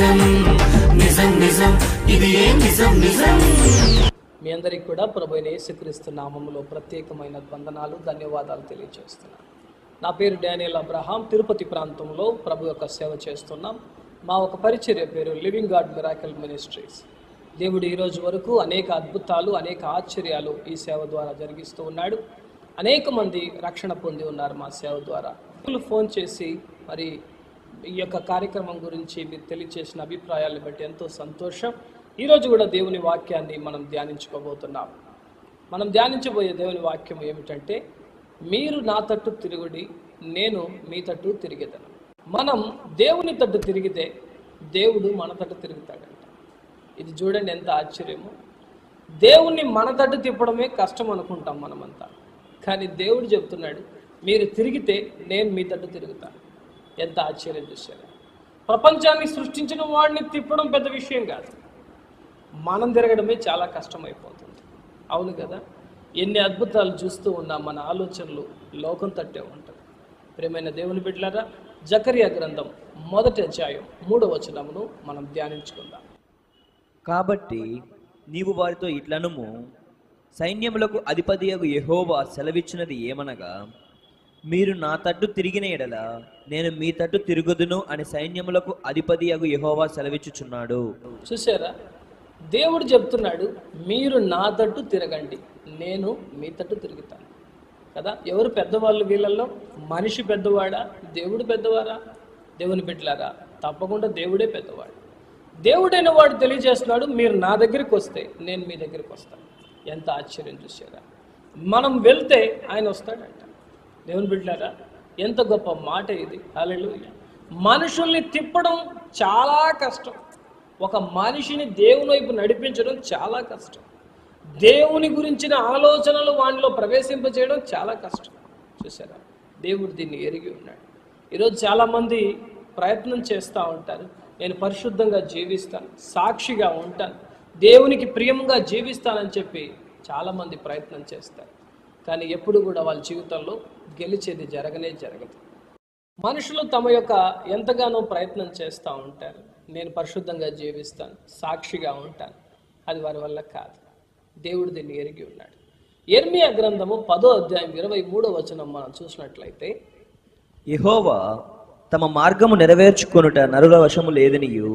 నిజం నిజం నిజం ఇది నిజం నిజం. మీ అందరికీ కూడా ప్రభువైన యేసుక్రీస్తు నామములో ప్రత్యేకమైన వందనాలు, ధన్యవాదాలు తెలియజేస్తున్నాను. నా పేరు డానియల్ అబ్రహాం. తిరుపతి ప్రాంతంలో ప్రభు యొక్క సేవ చేస్తున్నాం. మా ఒక పరిచర్య పేరు లివింగ్ గాడ్ మిరాకిల్ మినిస్ట్రీస్. దేవుడు ఈరోజు వరకు అనేక అద్భుతాలు, అనేక ఆశ్చర్యాలు ఈ సేవ ద్వారా జరిగిస్తూ ఉన్నాడు. అనేక మంది రక్షణ పొంది ఉన్నారు మా సేవ ద్వారా. ఫోన్ చేసి మరి ఈ యొక్క కార్యక్రమం గురించి మీరు తెలియచేసిన అభిప్రాయాలను బట్టి ఎంతో సంతోషం. ఈరోజు కూడా దేవుని వాక్యాన్ని మనం ధ్యానించుకోబోతున్నాం. మనం ధ్యానించబోయే దేవుని వాక్యం ఏమిటంటే, మీరు నా తట్టు తిరుగుడి, నేను మీ తట్టు తిరిగేదను. మనం దేవుని తట్టు తిరిగితే దేవుడు మన తట్టు తిరుగుతాడంట. ఇది చూడండి ఎంత ఆశ్చర్యమో. దేవుణ్ణి మన తట్టు తిప్పడమే కష్టం అనుకుంటాం మనమంతా, కానీ దేవుడు చెప్తున్నాడు, మీరు తిరిగితే నేను మీ తట్టు తిరుగుతాను. ఎంత ఆశ్చర్యం చూశారు. ప్రపంచాన్ని సృష్టించిన వాడిని తిప్పడం పెద్ద విషయం కాదు, మనం తిరగడమే చాలా కష్టమైపోతుంది. అవును కదా? ఎన్ని అద్భుతాలు చూస్తూ ఉన్నా మన ఆలోచనలు లోకం తట్టే ఉంటుంది. ప్రియమైన దేవుని బిడ్డలారా, జకరియా గ్రంథం 1వ అధ్యాయం 3వ వచనమును మనం ధ్యానించుకుందాం. కాబట్టి నీవు వారితో ఇట్లనుము, సైన్యములకు అధిపతియగు యెహోవా సెలవిచ్చినది ఏమనగా, మీరు నా తట్టు తిరిగిన ఎడల నేను మీ తట్టు తిరుగుదును అని సైన్యములకు అధిపతియగు యెహోవా సెలవిచ్చుచున్నాడు. చూసారా? దేవుడు చెప్తున్నాడు, మీరు నా తట్టు తిరగండి, నేను మీ తట్టు తిరుగుతాను కదా. ఎవరు పెద్దవాళ్ళు వీళ్ళల్లో? మనిషి పెద్దవాడా, దేవుడు పెద్దవారా? దేవుని బిడ్డలారా, తప్పకుండా దేవుడే పెద్దవాడు. దేవుడైన వాడు తెలియజేస్తున్నాడు, మీరు నా దగ్గరికి వస్తే నేను మీ దగ్గరికి వస్తాను. ఎంత ఆశ్చర్యం చూసారా? మనం వెళ్తే ఆయన వస్తాడంట. దేవుని బిడ్డలారా, ఎంత గొప్ప మాట ఇది. హల్లెలూయా. మనుషుల్ని తిప్పడం చాలా కష్టం. ఒక మనిషిని దేవుని వైపు నడిపించడం చాలా కష్టం. దేవుని గురించిన ఆలోచనలు వానిలో ప్రవేశింపజేయడం చాలా కష్టం. చూసారా? దేవుడు దీన్ని ఎరిగి ఉన్నాడు. ఈరోజు చాలామంది ప్రయత్నం చేస్తూ ఉంటారు, నేను పరిశుద్ధంగా జీవిస్తాను, సాక్షిగా ఉంటాను, దేవునికి ప్రియంగా జీవిస్తానని చెప్పి చాలామంది ప్రయత్నం చేస్తారు. కానీ ఎప్పుడు కూడా వాళ్ళ జీవితంలో గెలిచేది జరగదు. మనుషులు తమ యొక్క ఎంతగానో ప్రయత్నం చేస్తూ ఉంటారు, నేను పరిశుద్ధంగా జీవిస్తాను, సాక్షిగా ఉంటాను. అది వారి వల్ల కాదు. దేవుడు దీన్ని ఎరిగి ఉన్నాడు. యెర్మీయా గ్రంథము 10వ అధ్యాయం 23వ వచనం మనం చూసినట్లయితే, యెహోవా తమ మార్గము నెరవేర్చుకొనుట నరుల వశము లేదనియు,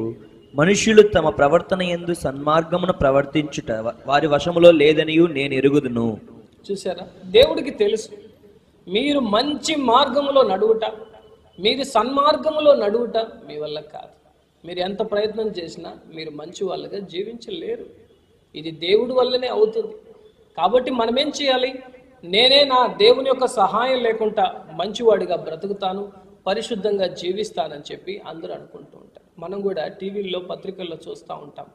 మనుష్యులు తమ ప్రవర్తన యందు సన్మార్గమును ప్రవర్తించుట వారి వశములో లేదనియు నేను ఎరుగుదును. చూసారా? దేవుడికి తెలుసు మీరు మంచి మార్గములో నడువుట, మీరు సన్మార్గములో నడువుట మీ వల్ల కాదు. మీరు ఎంత ప్రయత్నం చేసినా మీరు మంచి వాళ్ళగా జీవించలేరు. ఇది దేవుడి వల్లనే అవుతుంది. కాబట్టి మనమేం చేయాలి? నేనే నా దేవుని యొక్క సహాయం లేకుండా మంచివాడిగా బ్రతుకుతాను, పరిశుద్ధంగా జీవిస్తానని చెప్పి అందరూ అనుకుంటూ ఉంటారు. మనం కూడా టీవీల్లో, పత్రికల్లో చూస్తూ ఉంటాం,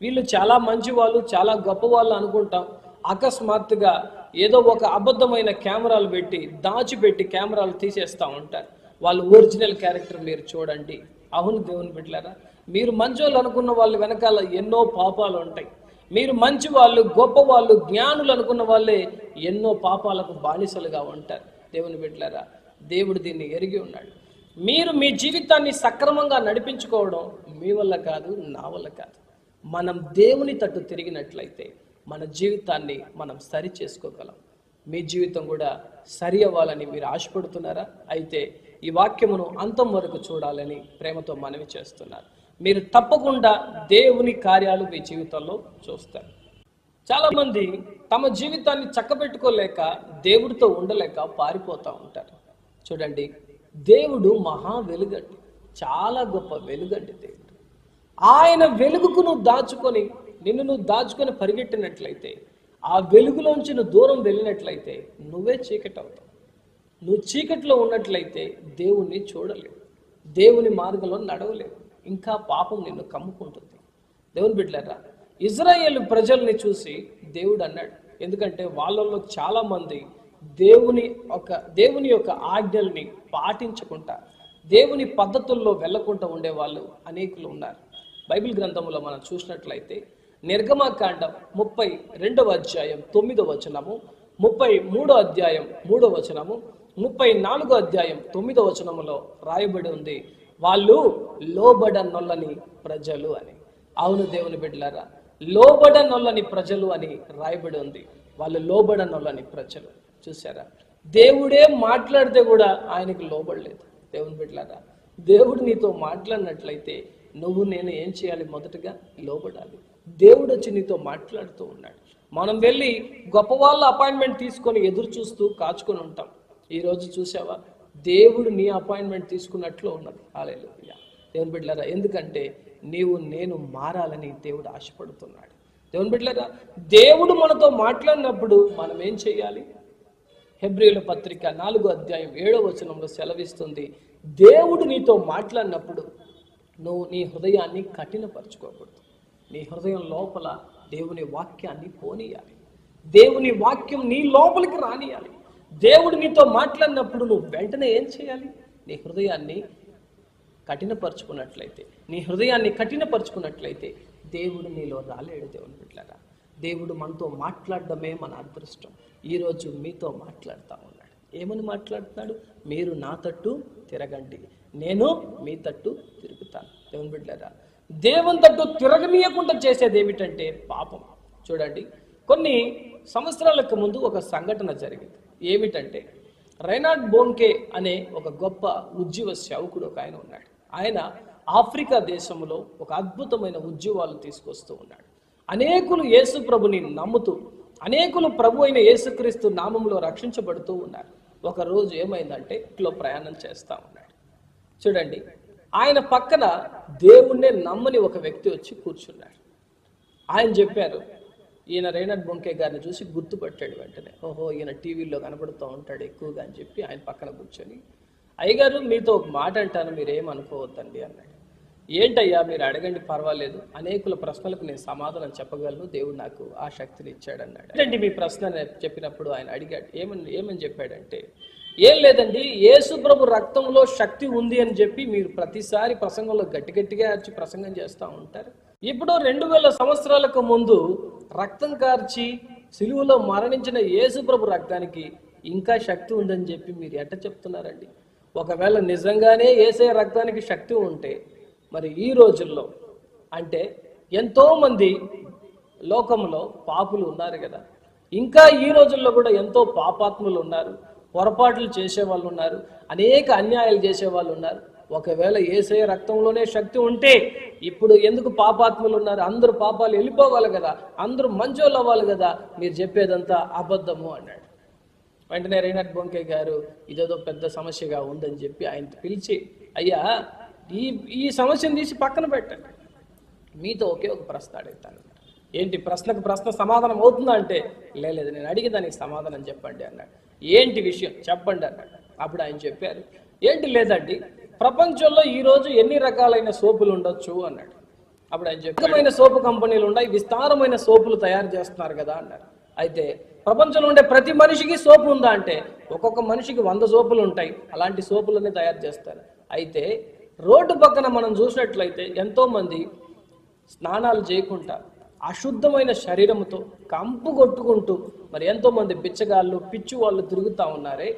వీళ్ళు చాలా మంచి వాళ్ళు, చాలా గొప్ప వాళ్ళు అనుకుంటాం. అకస్మాత్తుగా ఏదో ఒక అబద్ధమైన కెమెరాలు పెట్టి, దాచిపెట్టి కెమెరాలు తీసేస్తూ ఉంటారు. వాళ్ళు ఒరిజినల్ క్యారెక్టర్ మీరు చూడండి. అవును దేవుని బిడ్డలారా, మీరు మంచోళ్ళు అనుకున్న వాళ్ళు వెనకాల ఎన్నో పాపాలు ఉంటాయి. మీరు మంచి వాళ్ళు, గొప్ప వాళ్ళు, జ్ఞానులు అనుకున్న వాళ్ళే ఎన్నో పాపాలకు బానిసలుగా ఉంటారు. దేవుని బిడ్డలారా, దేవుడు దీన్ని ఎరిగి ఉన్నాడు. మీరు మీ జీవితాన్ని సక్రమంగా నడిపించుకోవడం మీ వల్ల కాదు, నా వల్ల కాదు. మనం దేవుని తట్టు తిరిగినట్లయితే మన జీవితాన్ని మనం సరి చేసుకోగలం. మీ జీవితం కూడా సరి అవ్వాలని మీరు ఆశపడుతున్నారా? అయితే ఈ వాక్యమును అంతం వరకు చూడాలని ప్రేమతో మనవి చేస్తున్నారు. మీరు తప్పకుండా దేవుని కార్యాలు మీ జీవితంలో చూస్తారు. చాలామంది తమ జీవితాన్ని చక్కబెట్టుకోలేక, దేవుడితో ఉండలేక పారిపోతూ ఉంటారు. చూడండి, దేవుడు మహా వెలుగండి, చాలా గొప్ప వెలుగండి దేవుడు. ఆయన వెలుగుకు నువ్వు దాచుకొని పరిగెట్టినట్లయితే, ఆ వెలుగులోంచి నువ్వు దూరం వెళ్ళినట్లయితే నువ్వే చీకటి అవుతావు. నువ్వు చీకటిలో ఉన్నట్లయితే దేవుణ్ణి చూడలేవు, దేవుని మార్గంలో నడవలేవు, ఇంకా పాపం నిన్ను కమ్ముకుంటుంది. దేవుని బిడ్డలారా, ఇజ్రాయేలు ప్రజల్ని చూసి దేవుడు అన్నాడు, ఎందుకంటే వాళ్ళల్లో చాలా మంది దేవుని యొక్క ఆజ్ఞల్ని పాటించకుండా, దేవుని పద్ధతుల్లో వెళ్లకుండా ఉండేవాళ్ళు అనేకులు ఉన్నారు. బైబిల్ గ్రంథంలో మనం చూసినట్లయితే నిర్గమకాండం 32వ అధ్యాయం 9వ వచనము, 33వ అధ్యాయం 3వ వచనము, 34వ అధ్యాయం 9వ వచనములో రాయబడి ఉంది, వాళ్ళు లోబడనొల్లని ప్రజలు అని. అవును దేవుని బిడ్డలారా, లోబడనొల్లని ప్రజలు అని రాయబడి ఉంది. వాళ్ళు లోబడనొల్లని ప్రజలు. చూసారా, దేవుడే మాట్లాడితే కూడా ఆయనకి లోబడలేదు. దేవుని బిడ్డలారా, దేవుడు నీతో మాట్లాడినట్లయితే నువ్వు నేను ఏం చేయాలి? మొదటగా లోబడాలి. దేవుడు వచ్చి నీతో మాట్లాడుతూ ఉన్నాడు. మనం వెళ్ళి గొప్ప వాళ్ళ అపాయింట్మెంట్ తీసుకొని ఎదురు చూస్తూ కాచుకొని ఉంటాం. ఈరోజు చూసావా, దేవుడు నీ అపాయింట్మెంట్ తీసుకున్నట్లు ఉన్నది. హల్లెలూయా. దేవుని బిడ్డలారా, ఎందుకంటే నీవు నేను మారాలని దేవుడు ఆశపడుతున్నాడు. దేవుని బిడ్డలారా, దేవుడు మనతో మాట్లాడినప్పుడు మనం ఏం చేయాలి? హెబ్రీయుల పత్రిక 4వ అధ్యాయం 7వ వచనంలో సెలవిస్తుంది, దేవుడు నీతో మాట్లాడినప్పుడు నువ్వు నీ హృదయాన్ని కఠినపరచుకోకూడదు. నీ హృదయం లోపల దేవుని వాక్యాన్ని పోనీయాలి. దేవుని వాక్యం నీ లోపలికి రానియాలి. దేవుడు నీతో మాట్లాడినప్పుడు నువ్వు వెంటనే ఏం చేయాలి? నీ హృదయాన్ని కఠినపరుచుకున్నట్లయితే, దేవుడు నీలో రాలేడు. దేవుని బిడ్డలారా, దేవుడు మనతో మాట్లాడడమే మన అదృష్టం. ఈరోజు మీతో మాట్లాడుతూ ఉన్నాడు. ఏమని మాట్లాడుతున్నాడు? మీరు నా తట్టు తిరగండి, నేను మీ తట్టు తిరుగుతాను. దేవుని బిడ్డలారా, దేవుని తట్టు తిరగనీయకుండా చేసేది ఏమిటంటే పాపం. చూడండి, కొన్ని సంవత్సరాలకు ముందు ఒక సంఘటన జరిగింది. ఏమిటంటే, రైనార్డ్ బోన్కే అనే ఒక గొప్ప ఉద్యమ సేవకుడు ఒక ఆయన ఉన్నాడు. ఆయన ఆఫ్రికా దేశంలో ఒక అద్భుతమైన ఉద్యమాలు తీసుకొస్తూ ఉన్నాడు. అనేకులు యేసు ప్రభుని నమ్ముతూ, అనేకులు ప్రభు అయిన యేసుక్రీస్తు నామంలో రక్షించబడుతూ ఉన్నారు. ఒక రోజు ఏమైందంటే, ఇంట్లో ప్రయాణం చేస్తూ ఉన్నాడు. చూడండి, ఆయన పక్కన దేవుణ్ణే నమ్మని ఒక వ్యక్తి వచ్చి కూర్చున్నాడు. ఆయన చెప్పారు, ఈయన రైనార్డ్ బోన్కే గారిని చూసి గుర్తుపట్టాడు వెంటనే. ఓహో, ఈయన టీవీలో కనబడుతూ ఉంటాడు ఎక్కువగా అని చెప్పి ఆయన పక్కన కూర్చొని, అయ్యగారు మీతో ఒక మాట అంటాను, మీరేమనుకోవద్దండి అన్నాడు. ఏంటయ్యా, మీరు అడగండి, పర్వాలేదు, అనేకుల ప్రశ్నలకు నేను సమాధానం చెప్పగలను, దేవుడు నాకు ఆ శక్తిని ఇచ్చాడు అన్నాడు. ఏంటండి మీ ప్రశ్న చెప్పినప్పుడు ఆయన అడిగాడు. ఏమని చెప్పాడంటే, ఏం లేదండి, యేసు ప్రభు రక్తంలో శక్తి ఉంది అని చెప్పి మీరు ప్రతిసారి ప్రసంగంలో గట్టిగా అరిచి ప్రసంగం చేస్తూ ఉంటారు. ఇప్పుడు 2000 సంవత్సరాలకు ముందు రక్తం కార్చి సిలువలో మరణించిన యేసు ప్రభు రక్తానికి ఇంకా శక్తి ఉందని చెప్పి మీరు ఎట్ట చెప్తున్నారండి? ఒకవేళ నిజంగానే యేసయ్య రక్తానికి శక్తి ఉంటే మరి ఈ రోజుల్లో, అంటే ఎంతో మంది లోకంలో పాపులు ఉన్నారు కదా, ఇంకా ఈ రోజుల్లో కూడా ఎంతో పాపాత్ములు ఉన్నారు, పొరపాట్లు చేసేవాళ్ళు ఉన్నారు, అనేక అన్యాయాలు చేసేవాళ్ళు ఉన్నారు. ఒకవేళ యేసయ్య రక్తంలోనే శక్తి ఉంటే ఇప్పుడు ఎందుకు పాపాత్ములు ఉన్నారు? అందరూ పాపాలు వెళ్ళిపోవాలి కదా, అందరూ మంచోళ్ళు అవ్వాలి కదా, మీరు చెప్పేదంతా అబద్ధము అన్నాడు. వెంటనే రైనార్డ్ బోన్కే గారు ఇదేదో పెద్ద సమస్యగా ఉందని చెప్పి ఆయన పిలిచి, అయ్యా ఈ సమస్యను తీసి పక్కన పెట్టండి, మీతో ఒకే ఒక ప్రశ్న అడుగుతాను. ఏంటి ప్రశ్నకు ప్రశ్న సమాధానం అవుతుందా అంటే, లేదు నేను అడిగి దానికి సమాధానం చెప్పండి అన్నాడు. ఏంటి విషయం చెప్పండి అన్నాడు. అప్పుడు ఆయన చెప్పారు, ఏంటి లేదండి, ప్రపంచంలో ఈరోజు ఎన్ని రకాలైన సోపులు ఉండొచ్చు అన్నాడు. అప్పుడు ఆయన చెప్పమైన సోపు కంపెనీలు ఉన్నాయి, విస్తారమైన సోపులు తయారు చేస్తున్నారు కదా అన్నారు. అయితే ప్రపంచంలో ఉండే ప్రతి మనిషికి సోపు ఉందా అంటే, ఒక్కొక్క మనిషికి 100 సోపులు ఉంటాయి, అలాంటి సోపులన్నీ తయారు చేస్తారు. అయితే రోడ్డు పక్కన మనం చూసినట్లయితే ఎంతో మంది స్నానాలు చేయకుండా అశుద్ధమైన శరీరంతో కంపు కొట్టుకుంటూ మరి ఎంతో మంది బిచ్చగాళ్ళు పిచ్చి వాళ్ళు తిరుగుతూ ఉన్నారే,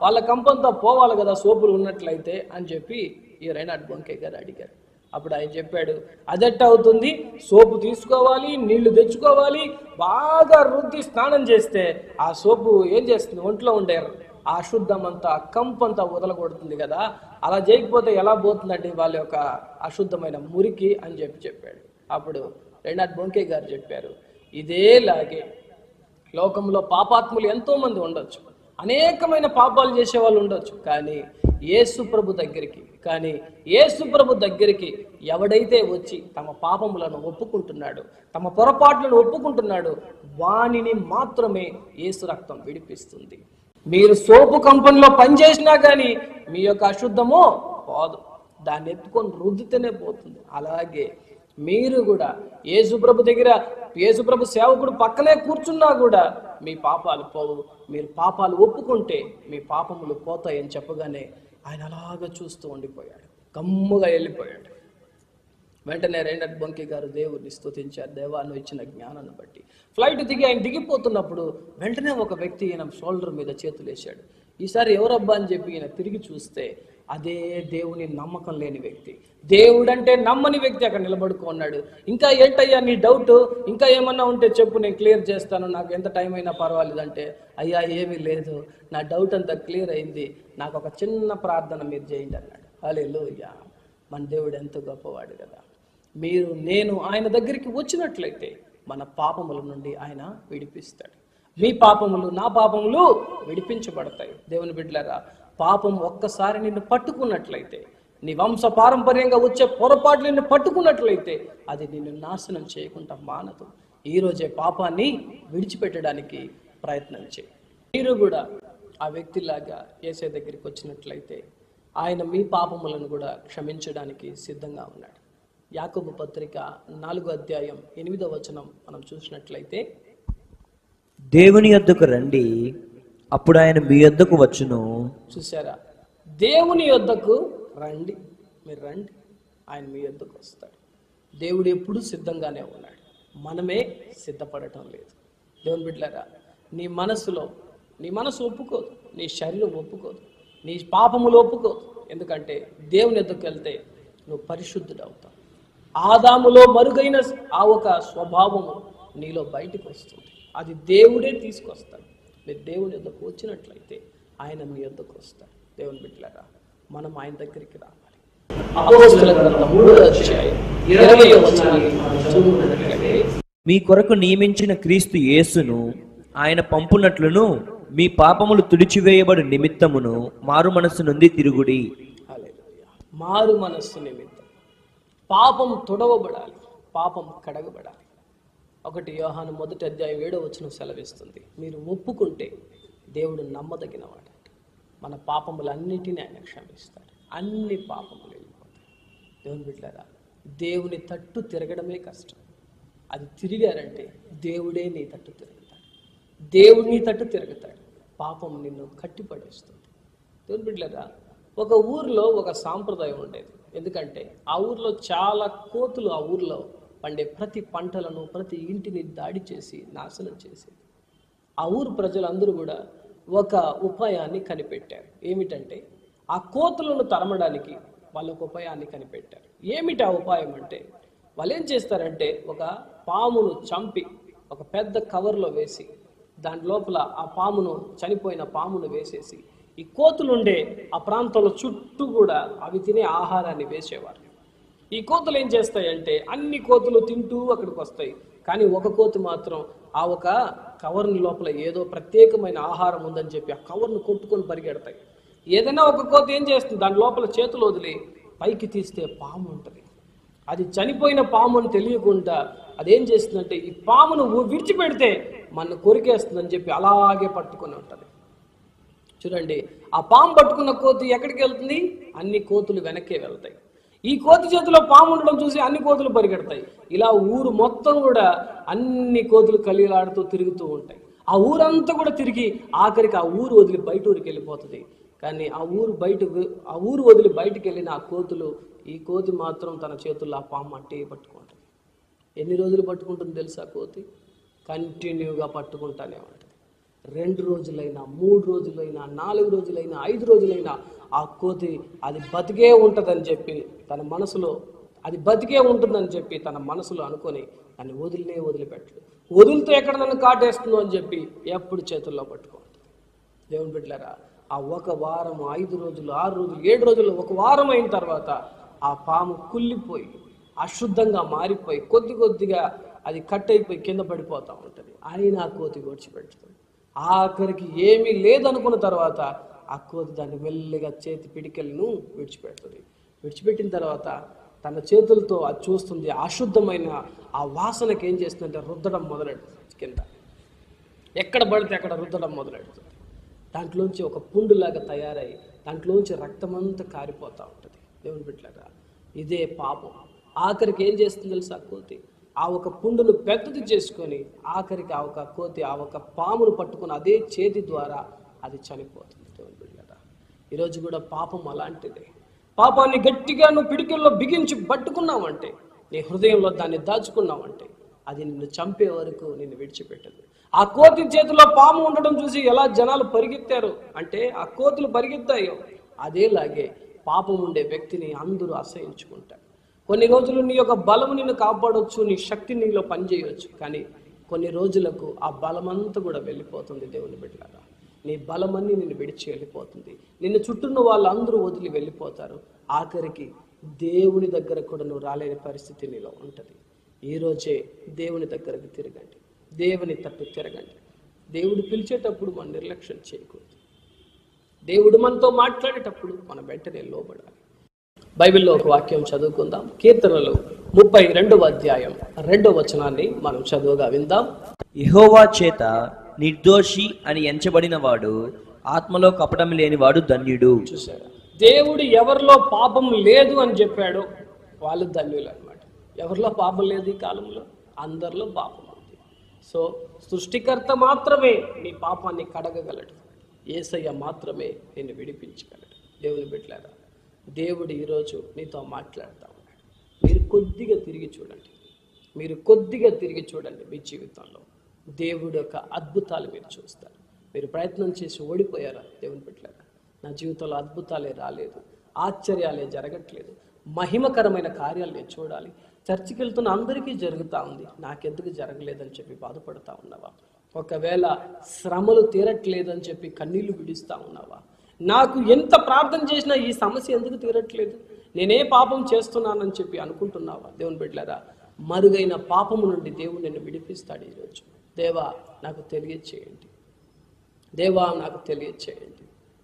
వాళ్ళ కంపంతా పోవాలి కదా సోపులు ఉన్నట్లయితే అని చెప్పి ఈ రైనార్డ్ బోన్కే గారు అడిగారు. అప్పుడు ఆయన చెప్పాడు, అదెట్ట అవుతుంది, సోపు తీసుకోవాలి, నీళ్లు తెచ్చుకోవాలి, బాగా రుద్ది స్నానం చేస్తే ఆ సోపు ఏం చేస్తుంది, ఒంట్లో ఉండే ఆ అశుద్ధం అంతా కంపంతా వదలగొడుతుంది కదా, అలా చేయకపోతే ఎలా పోతుందండి వాళ్ళ యొక్క అశుద్ధమైన మురికి అని చెప్పాడు. అప్పుడు రైనార్డ్ బోన్కే గారు చెప్పారు, ఇదేలాగే లోకంలో పాపాత్ములు ఎంతో మంది ఉండొచ్చు, అనేకమైన పాపాలు చేసే వాళ్ళు ఉండొచ్చు, కానీ యేసు ప్రభు దగ్గరికి ఎవడైతే వచ్చి తమ పాపములను ఒప్పుకుంటున్నాడు, తమ పొరపాట్లను ఒప్పుకుంటున్నాడు, వానిని మాత్రమే యేసు రక్తం విడిపిస్తుంది. మీరు సోపు కంపెనీలో పనిచేసినా కానీ మీ యొక్క అశుద్ధమో పోదు, దాన్ని ఎత్తుకొని రుద్దితేనే పోతుంది. అలాగే మీరు కూడా యేసుప్రభు సేవకుడు పక్కనే కూర్చున్నా కూడా మీ పాపాలు పోవు. మీరు పాపాలు ఒప్పుకుంటే మీ పాపములు పోతాయని చెప్పగానే ఆయన అలాగా చూస్తూ ఉండిపోయాడు, గమ్ముగా వెళ్ళిపోయాడు. వెంటనే రైనార్డ్ బోన్కే గారు దేవుడిని స్తుతించారు, దేవా నువ్వు ఇచ్చిన జ్ఞానాన్ని బట్టి. ఫ్లైట్ దిగి ఆయన దిగిపోతున్నప్పుడు వెంటనే ఒక వ్యక్తి ఈయన షోల్డర్ మీద చేతులు వేశాడు. ఈసారి ఎవరబ్బా అని చెప్పి ఈయన తిరిగి చూస్తే అదే దేవుని నమ్మకం లేని వ్యక్తి. దేవుడంటే నమ్మని వ్యక్తి అక్కడ నిలబడుకున్నాడు. ఇంకా ఏంటయ్యా నీ డౌట్, ఇంకా ఏమన్నా ఉంటే చెప్పు, నేను క్లియర్ చేస్తాను, నాకు ఎంత టైం అయినా పర్వాలేదంటే, అయ్యా ఏమీ లేదు, నా డౌట్ అంతా క్లియర్ అయింది, నాకు ఒక చిన్న ప్రార్థన మీరు చేయండి అన్నాడు. హల్లెలూయా. మన దేవుడు ఎంత గొప్పవాడు కదా. మీరు నేను ఆయన దగ్గరికి వచ్చినట్లయితే మన పాపముల నుండి ఆయన విడిపిస్తాడు. మీ పాపములు నా పాపములు విడిపించబడతాయి. దేవుని బిడ్డలారా, పాపం ఒక్కసారి నిన్ను పట్టుకున్నట్లయితే, నీ వంశ పారంపర్యంగా వచ్చే పొరపాట్లు నిన్ను పట్టుకున్నట్లయితే అది నిన్ను నాశనం చేయకుండా మానదు. ఈరోజే పాపాన్ని విడిచిపెట్టడానికి ప్రయత్నం చేయి. మీరు కూడా ఆ వ్యక్తిలాగా యేసయ్య దగ్గరికి వచ్చినట్లయితే ఆయన మీ పాపములను కూడా క్షమించడానికి సిద్ధంగా ఉన్నాడు. యాకోబు పత్రిక 4వ అధ్యాయం 8వ వచనం మనం చూసినట్లయితే, దేవుని యొద్దకు రండి, అప్పుడు ఆయన మీ యొద్దకు వచ్చును. చూసారా, దేవుని యొద్దకు రండి, మీరు రండి, ఆయన మీ యొద్దకు వస్తాడు. దేవుడు ఎప్పుడూ సిద్ధంగానే ఉన్నాడు, మనమే సిద్ధపడటం లేదు. దేవుని బిడ్డలారా, నీ మనసు ఒప్పుకోదు, నీ శరీరం ఒప్పుకోదు, నీ పాపములు ఒప్పుకోదు. ఎందుకంటే దేవుని యొద్దకు వెళ్తే నువ్వు పరిశుద్ధుడు అవుతావు. ఆదాములో మరుగైన ఆ ఒక స్వభావము నీలో బయటికి వస్తుంది. అది దేవుడే తీసుకొస్తాడు. మీరు దేవుని యొద్దకు వచ్చినట్లయితే ఆయన మీ యొద్దకు వస్తాడు. దేవుని బిడ్డలారా, మనం ఆయన దగ్గరికి రావాలి. అపోస్తలుల గ్రంథం 3వ అధ్యాయం 20వ వచనాన్ని మనం చదువుకున్నట్లయితే, మీ కొరకు నియమించిన క్రీస్తు యేసును ఆయన పంపునట్లును మీ పాపములు తుడిచివేయబడు నిమిత్తమును మారు మనస్సు నుండి తిరుగుడి. హల్లెలూయా. మారు మనస్సు నిమిత్తం పాపం తొడవబడాలి, పాపం కడగబడాలి. 1 యోహాను 1వ అధ్యాయం 7వ వచనం సెలవిస్తుంది, మీరు ఒప్పుకుంటే దేవుడు నమ్మదగినవాడు, మన పాపములన్నిటినీ ఆయన క్షమిస్తాడు, అన్ని పాపములు వెళ్ళిపోతాయి. దేవుని బిడ్డలారా, దేవుని తట్టు తిరగడమే కష్టం. అది తిరిగారంటే దేవుడే నీ తట్టు తిరుగుతాడు, దేవుడు నీ తట్టు తిరుగుతాడు. పాపం నిన్ను కట్టిపడేస్తుంది. దేవుని బిడ్డలారా, ఒక ఊరిలో ఒక సాంప్రదాయం ఉండేది. ఎందుకంటే ఆ ఊర్లో చాలా కోతులు ఆ ఊర్లో పండే ప్రతి పంటలను, ప్రతి ఇంటిని దాడి చేసి నాశనం చేసేది. ఆ ఊరు ప్రజలందరూ కూడా ఒక ఉపాయాన్ని కనిపెట్టారు. ఏమిటంటే, ఆ కోతులను తరమడానికి వాళ్ళు ఒక ఉపాయాన్ని కనిపెట్టారు. ఏమిటి ఆ ఉపాయం అంటే, వాళ్ళు ఏం చేస్తారంటే, ఒక పామును చంపి ఒక పెద్ద కవర్లో వేసి దాని లోపల ఆ పామును, చనిపోయిన పామును వేసేసి ఈ కోతులుండే ఆ ప్రాంతంలో చుట్టూ కూడా అవి తినే ఆహారాన్ని వేసేవారు. ఈ కోతులు ఏం చేస్తాయంటే, అన్ని కోతులు తింటూ అక్కడికి వస్తాయి, కానీ ఒక కోతి మాత్రం ఆ ఒక కవర్ని లోపల ఏదో ప్రత్యేకమైన ఆహారం ఉందని చెప్పి ఆ కవర్ను కొట్టుకొని పరిగెడతాయి. ఏదైనా ఒక కోతి ఏం చేస్తుంది, దాని లోపల చేతులు వదిలి పైకి తీస్తే పాము ఉంటుంది. అది చనిపోయిన పాము అని తెలియకుండా అదేం చేస్తుందంటే, ఈ పామును విడిచిపెడితే మన కొరికేస్తుందని చెప్పి అలాగే పట్టుకొని ఉంటుంది. చూడండి, ఆ పాము పట్టుకున్న కోతి ఎక్కడికి వెళ్తుంది, అన్ని కోతులు వెనక్కే వెళ్తాయి. ఈ కోతి చేతిలో పాము ఉండడం చూసి అన్ని కోతులు పరిగెడతాయి. ఇలా ఊరు మొత్తం కూడా అన్ని కోతులు కలిలాడుతూ తిరుగుతూ ఉంటాయి. ఆ ఊరంతా కూడా తిరిగి ఆఖరికి ఆ ఊరు వదిలి బయట ఊరికి వెళ్ళిపోతుంది. కానీ ఆ ఊరు వదిలి బయటికి వెళ్ళిన ఆ కోతులు, ఈ కోతి మాత్రం తన చేతుల్లో ఆ పాము అట్టే పట్టుకుంటుంది. ఎన్ని రోజులు పట్టుకుంటుంది తెలుసా కోతి? కంటిన్యూగా పట్టుకుంటానే ఉంటుంది. 2 రోజులైనా, 3 రోజులైనా, 4 రోజులైనా, 5 రోజులైనా ఆ కోతి అది బతికే ఉంటుందని చెప్పి తన మనసులో, అది బతికే ఉంటుందని చెప్పి తన మనసులో అనుకొని దాన్ని వదిలిపెట్టడు. వదిలితే ఎక్కడ నన్ను కాటేస్తుందో అని చెప్పి ఎప్పుడు చేతుల్లో పట్టుకుంటుంది. దేవుని బిడ్డలారా, ఆ 1 వారం, 5 రోజులు, 6 రోజులు, 7 రోజులు, 1 వారం అయిన తర్వాత ఆ పాము కుళ్ళిపోయి అశుద్ధంగా మారిపోయి కొద్దిగా అది కట్ అయిపోయి కింద పడిపోతూ ఉంటుంది. అయినా ఆ కోతి విడిచిపెడుతుంది. ఆఖరికి ఏమీ లేదనుకున్న తర్వాత ఆ కోతి దాన్ని మెల్లిగా చేతి పిడికెలను విడిచిపెడుతుంది. విడిచిపెట్టిన తర్వాత తన చేతులతో అది చూస్తుంది. అశుద్ధమైన ఆ వాసనకి ఏం చేస్తుందంటే రుద్దడం మొదలెడుతుంది. కింద ఎక్కడ పడితే అక్కడ రుద్దడం మొదలెడుతుంది. దాంట్లోంచి ఒక పుండులాగా తయారై దాంట్లోంచి రక్తమంతా కారిపోతూ ఉంటుంది. దేవుని బిడ్డలారా, ఇదే పాపం. ఆఖరికి ఏం చేస్తుంది తెలుసా కోతి? ఆ ఒక పుండును పెద్దది చేసుకొని ఆఖరికి ఆ ఒక కోతి ఆ ఒక పామును పట్టుకుని అదే చేతి ద్వారా అది చనిపోతుంది. దేవుని బిడ్డలారా, ఈరోజు కూడా పాపం అలాంటిదే. పాపాన్ని గట్టిగా నువ్వు పిడికిల్లో బిగించి పట్టుకున్నావంటే, నీ హృదయంలో దాన్ని దాచుకున్నావంటే అది నిన్ను చంపే వరకు నిన్ను విడిచిపెట్టదు. ఆ కోతి చేతిలో పాము ఉండడం చూసి ఎలా జనాలు పరిగెత్తారు అంటే, ఆ కోతులు పరిగెత్తాయో అదేలాగే పాపం ఉండే వ్యక్తిని అందరూ అసహించుకుంటారు. కొన్ని రోజులు నీ యొక్క బలం నిన్ను కాపాడవచ్చు, నీ శక్తి నీలో పనిచేయవచ్చు, కానీ కొన్ని రోజులకు ఆ బలమంతా కూడా వెళ్ళిపోతుంది. దేవుని బిడ్డలారా, నీ బలమన్నీ నిన్ను విడిచి వెళ్ళిపోతుంది. నిన్ను చుట్టూన్న వాళ్ళందరూ వదిలి వెళ్ళిపోతారు. ఆఖరికి దేవుని దగ్గర కూడా నువ్వు రాలేని పరిస్థితి నీలో ఉంటుంది. ఈరోజే దేవుని దగ్గరకు తిరగండి, దేవుని తట్టు తిరగండి. దేవుడు పిలిచేటప్పుడు మనం నిర్లక్ష్యం చేయకూడదు. దేవుడు మనతో మాట్లాడేటప్పుడు మనం వెంటనే లోబడాలి. బైబిల్లో ఒక వాక్యం చదువుకుందాం. కీర్తనలు 32వ అధ్యాయం 2వ వచనాన్ని మనం చదువుగా విందాం. యెహోవా చేత నిర్దోషి అని ఎంచబడిన వాడు, ఆత్మలో కపటం లేనివాడు ధన్యుడు. చూసారా, దేవుడు ఎవరిలో పాపం లేదు అని చెప్పాడో వాళ్ళు ధన్యులు అన్నమాట. ఎవరిలో పాపం లేదు ఈ కాలంలో? అందరిలో పాపం ఉంది. సో సృష్టికర్త మాత్రమే నీ పాపాన్ని కడగగలడు. యేసయ్య మాత్రమే నిన్ను విడిపించగలడు. దేవుని బిడ్డలారా, దేవుడు ఈరోజు నీతో మాట్లాడుతూ ఉన్నాడు. మీరు కొద్దిగా తిరిగి చూడండి. మీ జీవితంలో దేవుడు యొక్క అద్భుతాలు మీరు చూస్తారు. మీరు ప్రయత్నం చేసి ఓడిపోయారా? దేవుని బిడ్డలారా, నా జీవితంలో అద్భుతాలే రాలేదు, ఆశ్చర్యాలే జరగట్లేదు, మహిమకరమైన కార్యాలు నేను చూడాలి, చర్చికి వెళ్తున్న అందరికీ జరుగుతూ ఉంది, నాకెందుకు జరగలేదని చెప్పి బాధపడుతూ ఉన్నావా? ఒకవేళ శ్రమలు తీరట్లేదని చెప్పి కన్నీళ్లు విడుస్తూ ఉన్నావా? నాకు ఎంత ప్రార్థన చేసినా ఈ సమస్య ఎందుకు తీరట్లేదు, నేనే పాపం చేస్తున్నానని చెప్పి అనుకుంటున్నావా? దేవుని బిడ్డలారా, మరుగైన పాపము నుండి దేవుడు నిన్ను విడిపిస్తాడు. ఈరోజు దేవా నాకు తెలియచేయండి,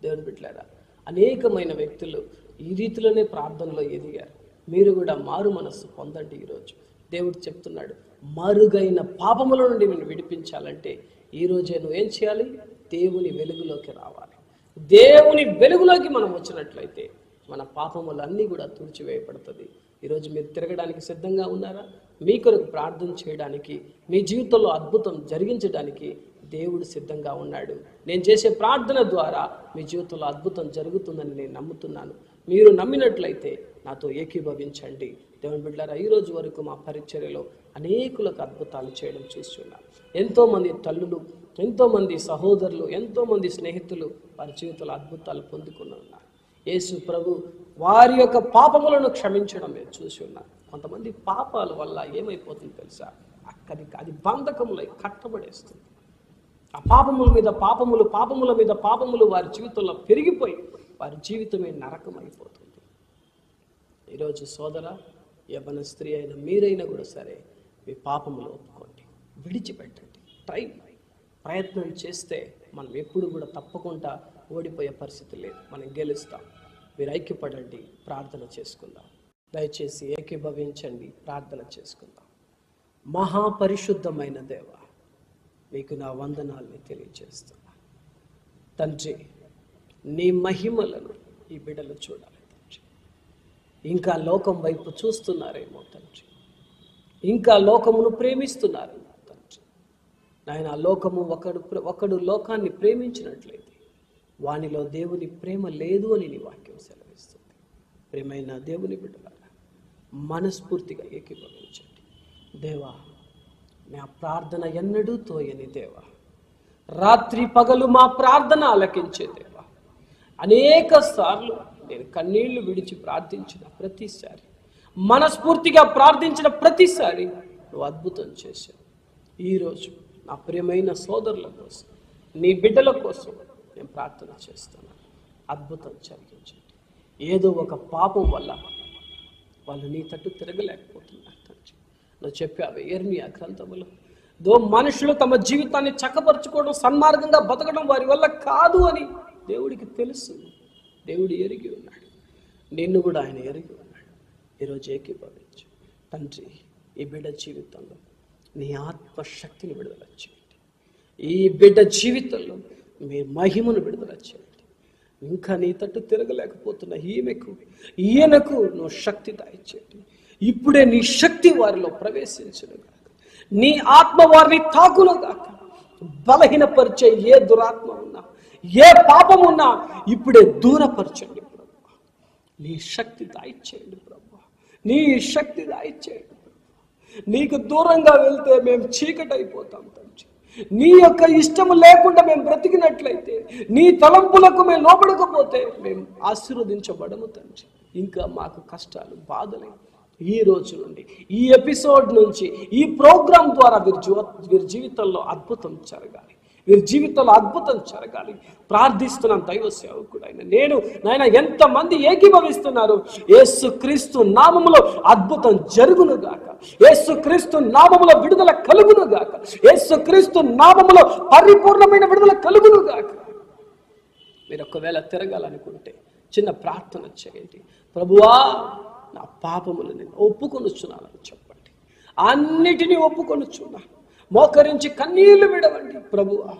దేవుని బిడ్డలారా, అనేకమైన వ్యక్తులు ఈ రీతిలోనే ప్రార్థనలో ఎదిగారు. మీరు కూడా మారు మనస్సు పొందండి. ఈరోజు దేవుడు చెప్తున్నాడు, మరుగైన పాపముల నుండి నేను విడిపించాలంటే ఈరోజే నువ్వేం చేయాలి? దేవుని వెలుగులోకి రావాలి. దేవుని వెలుగులోకి మనం వచ్చినట్లయితే మన పాపములన్నీ కూడా తుడిచివేయబడుతుంది. ఈరోజు మీరు తిరగడానికి సిద్ధంగా ఉన్నారా? మీ కొరకు ప్రార్థన చేయడానికి, మీ జీవితంలో అద్భుతం జరిగించడానికి దేవుడు సిద్ధంగా ఉన్నాడు. నేను చేసే ప్రార్థన ద్వారా మీ జీవితంలో అద్భుతం జరుగుతుందని నేను నమ్ముతున్నాను. మీరు నమ్మినట్లయితే నాతో ఏకీభవించండి. దేవుని బిడ్డలారా, ఈ రోజు వరకు మా పరిచర్యలో అనేకులకు అద్భుతాలు చేయడం చూస్తున్నాను. ఎంతోమంది తల్లులు, ఎంతోమంది సహోదరులు, ఎంతోమంది స్నేహితులు వారి జీవితంలో అద్భుతాలు పొందుకుని ఉన్నారు. యేసు ప్రభు వారి యొక్క పాపములను క్షమించడం నేను చూసి ఉన్నాను. కొంతమంది పాపాల వల్ల ఏమైపోతుంది తెలుసా? అది బంధకములై కట్టబడేస్తుంది. ఆ పాపముల మీద పాపములు వారి జీవితంలో పెరిగిపోయి వారి జీవితమే నరకం అయిపోతుంది. ఈరోజు సోదర, యవ్వన స్త్రీ అయిన మీరైనా కూడా సరే, మీ పాపములు ఒప్పుకోండి, విడిచిపెట్టండి. ప్రయత్నం చేస్తే మనం ఎప్పుడు కూడా తప్పకుండా ఓడిపోయే పరిస్థితి లేదు, మనం గెలుస్తాం. మీరు ఐక్యపడండి, ప్రార్థన చేసుకుందాం. దయచేసి ఏకీభవించండి, ప్రార్థన చేసుకుందాం. మహాపరిశుద్ధమైన దేవ, మీకు నా వందనాల్ని తెలియజేస్తున్నా. తండ్రి, నీ మహిమలను ఈ బిడ్డలు చూడాలి తండ్రి. ఇంకా లోకం వైపు చూస్తున్నారేమో తండ్రి, ఇంకా లోకమును ప్రేమిస్తున్నారేమో తండ్రి. నాయన, లోకము ఒకడు లోకాన్ని ప్రేమించినట్లయితే వానిలో దేవుని ప్రేమ లేదు అని నీ వాక్యం సెలవిస్తుంది. ప్రేమైన దేవుని బిడ్డలారా, మనస్ఫూర్తిగా ఏకీభవించండి. దేవా, నా ప్రార్థన ఎన్నడూ తోయని దేవా, రాత్రి పగలు మా ప్రార్థన ఆలకించే దేవా, అనేక సార్లు నేను కన్నీళ్లు విడిచి ప్రార్థించిన ప్రతిసారి, మనస్ఫూర్తిగా ప్రార్థించిన ప్రతిసారి నువ్వు అద్భుతం చేశావు. ఈరోజు నా ప్రియమైన సోదరుల కోసం, నీ బిడ్డల కోసం నేను ప్రార్థన చేస్తున్నాను. అద్భుతం జరిగించండి. ఏదో ఒక పాపం వల్ల వాళ్ళు నీ తట్టు తిరగలేకపోతున్నారు తండ్రి. నువ్వు చెప్పావు యెర్మీయా గ్రంథములో, మనుషులు తమ జీవితాన్ని చక్కపరుచుకోవడం, సన్మార్గంగా బతకడం వారి వల్ల కాదు అని దేవుడికి తెలుసు. దేవుడు ఎరిగి ఉన్నాడు, నిన్ను కూడా ఆయన ఎరిగి ఉన్నాడు. ఈరోజు ఏకీభవించు తండ్రి. ఈ బిడ్డ జీవితంలో నీ ఆత్మశక్తిని విడుదల చేయండి. ఈ బిడ్డ జీవితంలో మీ మహిమను విడుదల చేయండి. ఇంకా నీ తట్టు తిరగలేకపోతున్న ఈయనకు నువ్వు శక్తి దయచేయండి. ఇప్పుడే నీ శక్తి వారిలో ప్రవేశించును గాక, నీ ఆత్మ వారిని తాకును గాక. బలహీనపరిచే ఏ దురాత్మ ఉన్నా, ఏ పాపం ఉన్నా ఇప్పుడే దూరపరచండి ప్రభు. నీ శక్తి దయచేయండి ప్రభు, నీ శక్తి దయచేయండి ప్రభు. నీకు దూరంగా వెళ్తే మేము చీకటి అయిపోతాం తండ్రి. నీ యొక్క ఇష్టము లేకుండా మేము బ్రతికినట్లయితే, నీ తలంపులకు మేము లోపడకపోతే మేము ఆశీర్వదించబడము తండ్రి. ఇంకా మాకు కష్టాలు, బాధలే ఈ రోజు నుండి, ఈ ఎపిసోడ్ నుంచి, ఈ ప్రోగ్రాం ద్వారా వీరి జీవితంలో అద్భుతం జరగాలి, వీరి జీవితంలో అద్భుతం జరగాలి ప్రార్థిస్తున్నాను. దైవ సేవకుడు నాయన ఎంతమంది ఏకీభవిస్తున్నారు? యేసుక్రీస్తు నామములో అద్భుతం జరుగును గాక, యేసుక్రీస్తు నామములో విడుదల కలుగును గాక, యేసుక్రీస్తు నామములో పరిపూర్ణమైన విడుదల కలుగును గాక. మీరు ఒకవేళ తిరగాలనుకుంటే చిన్న ప్రార్థన చేయండి. ప్రభువా, నా పాపములు నేను ఒప్పుకొనుచున్నానని చెప్పండి. అన్నిటినీ ఒప్పుకొనుచున్నాను. మోకరించి కన్నీళ్లు విడవండి. ప్రభువా,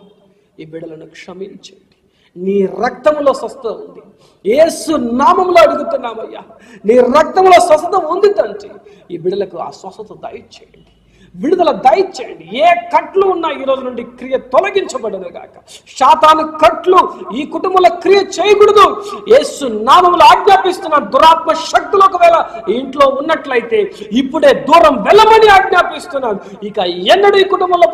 ఈ బిడ్డలను క్షమించండి. నీ రక్తంలో స్వస్థత ఉంది. యేసు నామములో అడుగుతున్నామయ్యా, నీ రక్తంలో స్వస్థత ఉంది తండ్రి. ఈ బిడ్డలకు ఆ స్వస్థత దయచేయండి, విడుదల దయచేయండి. ఏ కట్లు ఉన్నా ఈ రోజు నుండి క్రియ తొలగించబడదు గాక. శాతాను కట్లు ఈ కుటుంబంలో క్రియ చేయకూడదు. యేసు నామములో ఆజ్ఞాపిస్తున్నాను. దురాత్మ శక్తులు ఒకవేళ ఇంట్లో ఉన్నట్లయితే ఇప్పుడే దూరం వెళ్ళమని ఆజ్ఞాపిస్తున్నాను. ఇక ఎన్నడూ ఈ కుటుంబంలో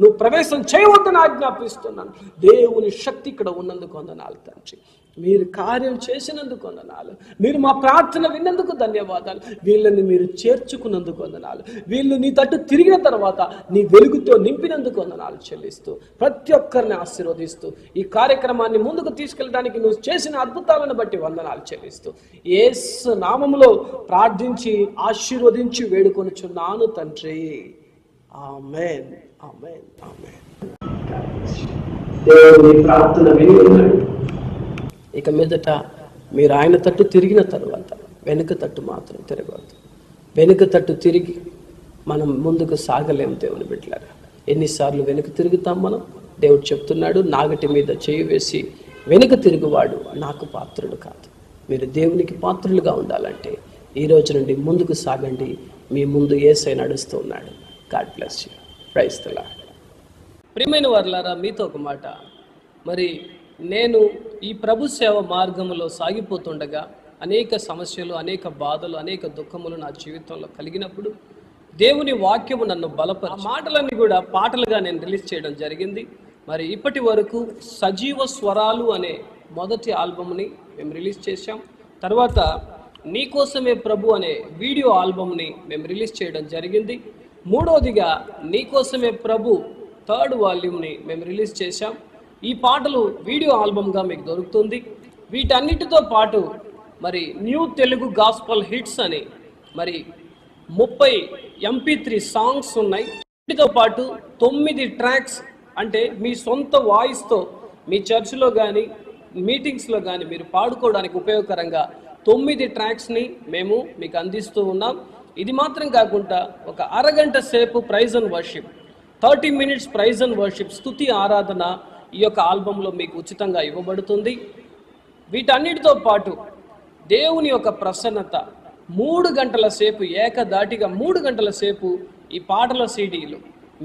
నువ్వు ప్రవేశం చేయవద్దని ఆజ్ఞాపిస్తున్నాను. దేవుని శక్తి ఇక్కడ ఉన్నందుకు వందనాలు తండ్రి. మీరు కార్యం చేసినందుకు వందనాలు. మీరు మా ప్రార్థన విన్నందుకు ధన్యవాదాలు. వీళ్ళని మీరు చేర్చుకున్నందుకు వందనాలు. వీళ్ళు నీ తట్టు తిరిగిన తర్వాత నీ వెలుగుతో నింపినందుకు వందనాలు చెల్లిస్తూ, ప్రతి ఒక్కరిని ఆశీర్వదిస్తూ, ఈ కార్యక్రమాన్ని ముందుకు తీసుకెళ్ళడానికి నువ్వు చేసిన అద్భుతాలను బట్టి వందనాలు చెల్లిస్తూ, యేసు నామములో ప్రార్థించి ఆశీర్వదించి వేడుకొనుచున్నాను తండ్రి. ఆమేన్, ఆమేన్, ఆమేన్. దేవుని ప్రార్థన విని ఉన్నాడు. ఇక మీదట మీరు ఆయన తట్టు తిరిగిన తర్వాత వెనుక తట్టు మాత్రం తిరగవద్దు. వెనుక తట్టు తిరిగి మనం ముందుకు సాగలేము. దేవుని బిడ్డలారా, ఎన్నిసార్లు వెనుక తిరుగుతాం మనం? దేవుడు చెప్తున్నాడు, నాగటి మీద చేయి వేసి వెనుక తిరుగువాడు నాకు పాత్రుడు కాదు. మీరు దేవునికి పాత్రులుగా ఉండాలంటే ఈ రోజు నుండి ముందుకు సాగండి. మీ ముందు యేసయ్య నడుస్తూ ఉన్నాడు. God bless you. Praise the Lord. ప్రియమైన వారలారా, మీతో ఒక మాట. మరి నేను ఈ ప్రభు సేవ మార్గంలో సాగిపోతుండగా అనేక సమస్యలు, అనేక బాధలు, అనేక దుఃఖములు నా జీవితంలో కలిగినప్పుడు దేవుని వాక్యము నన్ను బలపరిచి మాటలన్నీ కూడా పాటలుగా నేను రిలీజ్ చేయడం జరిగింది. మరి ఇప్పటి వరకు సజీవ స్వరాలు అనే మొదటి ఆల్బమ్ని మేము రిలీజ్ చేశాం. తర్వాత నీకోసమే ప్రభు అనే వీడియో ఆల్బమ్ని మేము రిలీజ్ చేయడం జరిగింది. మూడవదిగా నీకోసమే ప్రభు థర్డ్ వాల్యూమ్ని మేము రిలీజ్ చేశాం. ఈ పాటలు వీడియో ఆల్బమ్గా మీకు దొరుకుతుంది. వీటన్నిటితో పాటు మరి న్యూ తెలుగు గాస్పల్ హిట్స్ అని మరి 30 MP3 సాంగ్స్ ఉన్నాయి. వీటితో పాటు 9 ట్రాక్స్, అంటే మీ సొంత వాయిస్తో మీ చర్చిలో కానీ మీటింగ్స్లో కానీ మీరు పాడుకోవడానికి ఉపయోగకరంగా 9 ట్రాక్స్ని మేము మీకు అందిస్తూ ఉన్నాం. ఇది మాత్రం కాకుండా ఒక అరగంట సేపు praise and worship, 30 minutes praise and worship, స్తుతి ఆరాధన ఈ యొక్క ఆల్బంలో మీకు ఉచితంగా ఇవ్వబడుతుంది. వీటన్నిటితో పాటు దేవుని యొక్క ప్రసన్నత 3 గంటల సేపు, ఏకదాటిగా 3 గంటల సేపు ఈ పాటల సీడీలు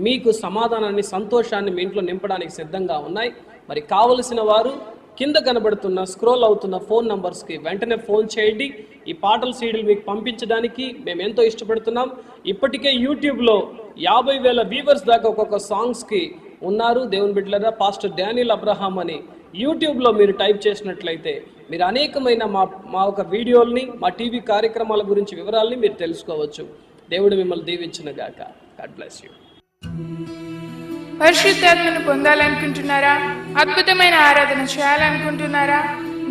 మీకు సమాధానాన్ని, సంతోషాన్ని మీ ఇంట్లో నింపడానికి సిద్ధంగా ఉన్నాయి. మరి కావలసిన వారు కింద కనబడుతున్న స్క్రోల్ అవుతున్న ఫోన్ నంబర్స్కి వెంటనే ఫోన్ చేయండి. ఈ పాటల సీడీలు మీకు పంపించడానికి మేము ఎంతో ఇష్టపడుతున్నాం. ఇప్పటికే యూట్యూబ్లో 50,000 వ్యూవర్స్ దాకా ఒక్కొక్క సాంగ్స్కి ఉన్నారు. దేవుని బిడ్డలారా, పాస్టర్ డానియల్ అబ్రహాం అని యూట్యూబ్లో మీరు టైప్ చేసినట్లయితే మీరు అనేకమైన మా ఒక వీడియోల్ని, మా టీవీ కార్యక్రమాల గురించి వివరాలని మీరు తెలుసుకోవచ్చు. దేవుడు మిమ్మల్ని దీవించిన గాక. God bless you. పరిశుద్ధాత్మను పొందాలనుకుంటున్నారా? అద్భుతమైన ఆరాధన చేయాలనుకుంటున్నారా?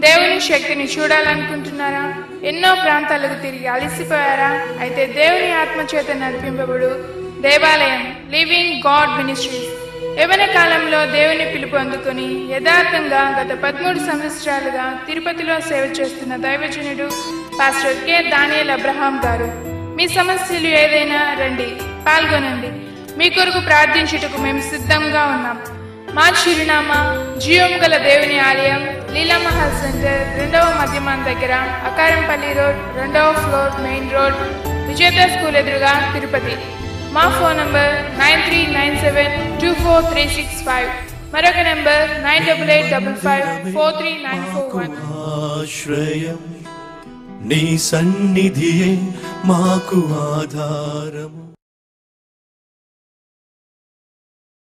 దేవుని శక్తిని చూడాలనుకుంటున్నారా? ఎన్నో ప్రాంతాలకు తిరిగి అలసిపోయారా? అయితే దేవుని ఆత్మ చేత నడిపింపబడు దేవాలయం లివింగ్ గాడ్ మినిస్ట్రీస్ యవ్వన కాలంలో దేవుని పిలుపు అందుకుని యథార్థంగా గత 13 సంవత్సరాలుగా తిరుపతిలో సేవ చేస్తున్న దైవజనుడు పాస్టర్ కె దానియేల్ అబ్రహాం గారు. మీ సమస్యలు ఏదైనా రండి, పాల్గొనండి. మీ కొరకు ప్రార్థించుటకు మేము సిద్ధంగా ఉన్నాం. మా చిరునామా జీవం గల దేవుని ఆలయం, లీలామహల్ సెంటర్, 2వ మధ్యమాన్ దగ్గర, అకారంపల్లి రోడ్, 2వ ఫ్లోర్, మెయిన్ రోడ్, విజేత స్కూల్ ఎదురుగా, తిరుపతి. మా ఫోన్ నంబర్ 9397243665. మరొక నంబర్ 9885543941. నీ సన్నిధియే మాకు ఆధారము.